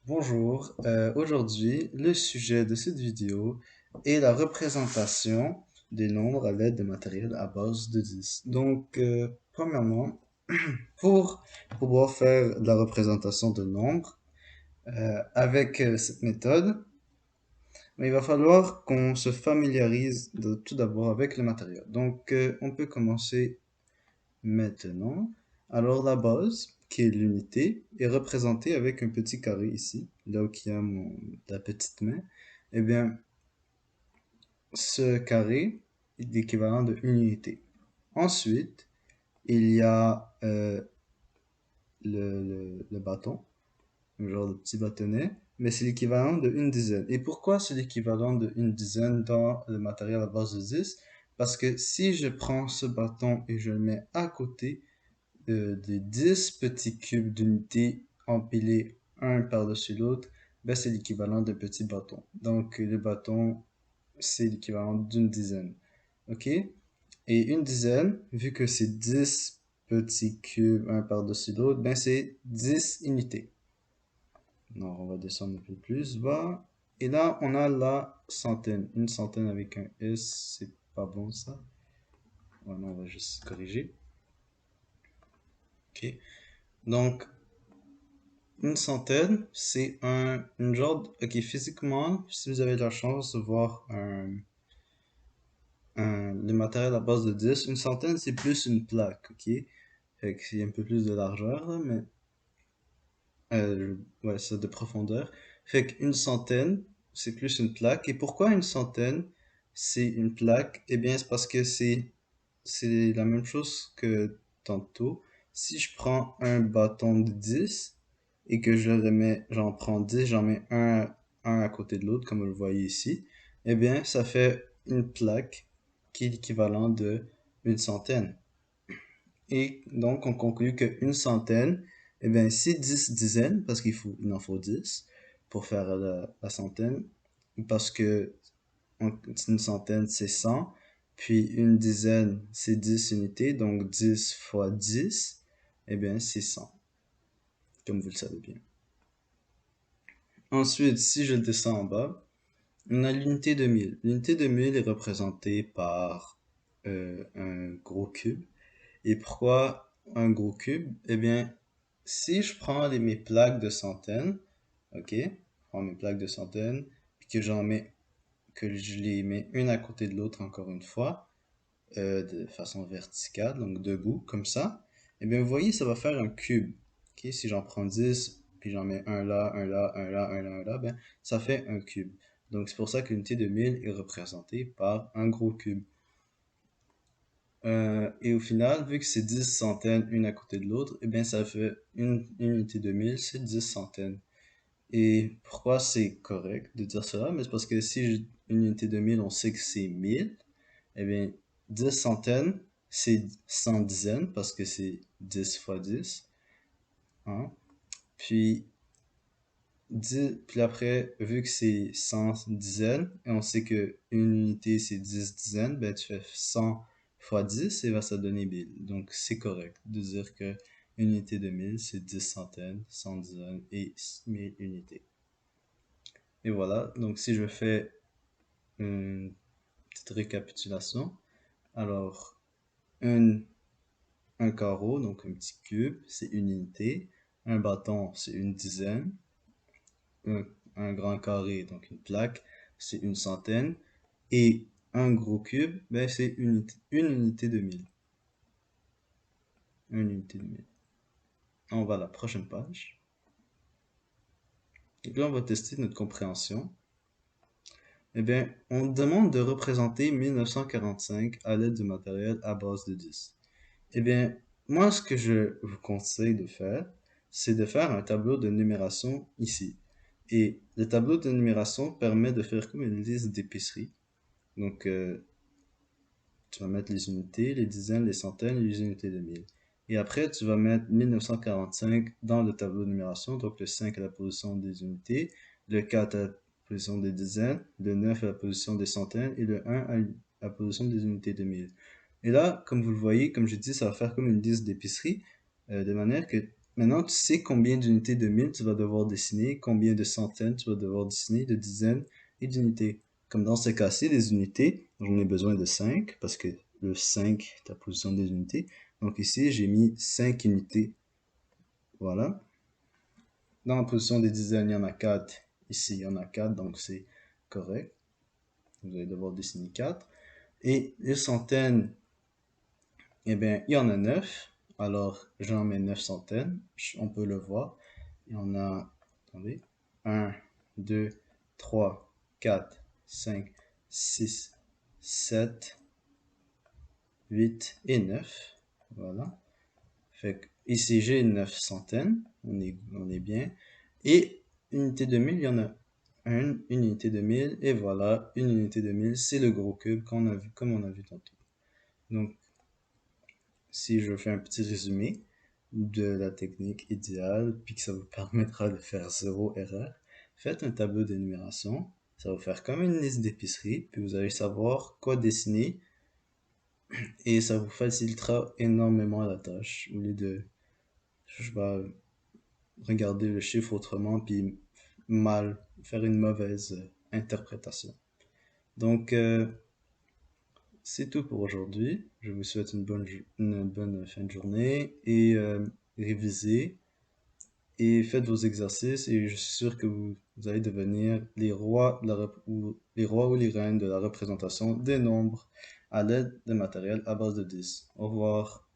Bonjour, aujourd'hui, le sujet de cette vidéo est la représentation des nombres à l'aide de matériel à base de 10. Donc, premièrement, pour pouvoir faire de la représentation de nombres avec cette méthode, il va falloir qu'on se familiarise tout d'abord avec le matériel. Donc, on peut commencer maintenant. Alors, la base, qui est l'unité, est représentée avec un petit carré ici, là où il y a la petite main. Eh bien, ce carré est l'équivalent de une unité. Ensuite, il y a le bâton, un genre de petit bâtonnet, mais c'est l'équivalent de une dizaine. Et pourquoi c'est l'équivalent de une dizaine dans le matériel à base de 10? Parce que si je prends ce bâton et je le mets à côté des 10 petits cubes d'unité empilés un par-dessus l'autre, ben c'est l'équivalent d'un petit bâton. Donc, le bâton, c'est l'équivalent d'une dizaine. OK? Et une dizaine, vu que c'est 10 petits cubes un par-dessus l'autre, ben c'est 10 unités. Donc, on va descendre un peu plus bas. Et là, on a la centaine. Une centaine avec un S, c'est pas bon ça. Voilà, on va juste corriger. OK. Donc, une centaine, c'est une genre ok, physiquement, si vous avez la chance de voir le matériel à base de 10, une centaine, c'est plus une plaque, ok? Fait que c'est un peu plus de largeur, là, mais, ouais, ça de profondeur. Fait qu'une centaine, c'est plus une plaque. Et pourquoi une centaine, c'est une plaque? Eh bien, c'est parce que c'est la même chose que tantôt. Si je prends un bâton de 10 et que je remets, j'en prends 10, j'en mets un à côté de l'autre, comme vous le voyez ici, eh bien, ça fait une plaque qui est l'équivalent de une centaine. Et donc, on conclut qu'une centaine, eh bien, c'est 10 dizaines, parce il en faut 10 pour faire la centaine, parce que une centaine, c'est 100. Puis une dizaine, c'est 10 unités. Donc 10 fois 10, eh bien, c'est 100, comme vous le savez bien. Ensuite, si je descends en bas, on a l'unité de 1000. L'unité de 1000 est représentée par un gros cube. Et pourquoi un gros cube? Eh bien, si je prends mes plaques de centaines, ok, je prends mes plaques de centaines, puis que je les mets une à côté de l'autre encore une fois, de façon verticale, donc debout, comme ça, et bien vous voyez, ça va faire un cube. Ok, si j'en prends 10 puis j'en mets un là, un là, un là, un là, un là, ben ça fait un cube. Donc c'est pour ça que l'unité de 1000 est représentée par un gros cube. Et au final, vu que c'est 10 centaines une à côté de l'autre, et bien ça fait une unité de 1000, c'est 10 centaines. Et pourquoi c'est correct de dire cela? Mais c'est parce que si une unité de 1000, on sait que c'est 1000, eh bien, 10 centaines, c'est 100 dizaines parce que c'est 10 fois 10. Hein? Puis, puis après, vu que c'est 100 dizaines, et on sait que une unité c'est 10 dizaines, ben tu fais 100 fois 10 et va ça donner 1000. Donc c'est correct de dire que une unité de 1000 c'est 10 centaines, 100 dizaines et 1000 unités. Et voilà, donc si je fais une petite récapitulation, alors une un carreau, donc un petit cube, c'est une unité. Un bâton, c'est une dizaine. Un grand carré, donc une plaque, c'est une centaine. Et un gros cube, ben c'est une unité de 1000. Une unité de 1000. On va à la prochaine page. Et là, on va tester notre compréhension. Eh bien, on demande de représenter 1945 à l'aide du matériel à base de 10. Eh bien, moi, ce que je vous conseille de faire, c'est de faire un tableau de numération ici. Et le tableau de numération permet de faire comme une liste d'épicerie. Donc, tu vas mettre les unités, les dizaines, les centaines et les unités de mille. Et après, tu vas mettre 1945 dans le tableau de numération. Donc, le 5 à la position des unités, le 4 à la position des dizaines, le 9 à la position des centaines et le 1 à la position des unités de mille. Et là, comme vous le voyez, comme j'ai dit, ça va faire comme une liste d'épicerie, de manière que maintenant tu sais combien d'unités de mille tu vas devoir dessiner, combien de centaines tu vas devoir dessiner, de dizaines et d'unités. Comme dans ce cas-ci, les unités, j'en ai besoin de 5 parce que le 5 est la position des unités. Donc ici, j'ai mis 5 unités. Voilà. Dans la position des dizaines, il y en a 4. Ici, il y en a 4, donc c'est correct. Vous allez devoir dessiner 4. Et les centaines, eh bien, il y en a 9. Alors, j'en mets 9 centaines. On peut le voir. Il y en a, attendez, 1, 2, 3, 4, 5, 6, 7, 8 et 9. Voilà. Fait que ici, j'ai 9 centaines. On est bien. Et unité de 1000, il y en a une unité de 1000. Et voilà, une unité de 1000, c'est le gros cube qu'on a vu, comme on a vu tantôt. Donc, si je fais un petit résumé de la technique idéale, puis que ça vous permettra de faire zéro erreur, faites un tableau d'énumération. Ça va vous faire comme une liste d'épicerie, puis vous allez savoir quoi dessiner, et ça vous facilitera énormément la tâche, au lieu de, je vais regarder le chiffre autrement, puis mal, faire une mauvaise interprétation. Donc, c'est tout pour aujourd'hui. Je vous souhaite une bonne fin de journée et révisez et faites vos exercices et je suis sûr que vous allez devenir les rois, ou les reines de la représentation des nombres à l'aide de matériel à base de 10. Au revoir.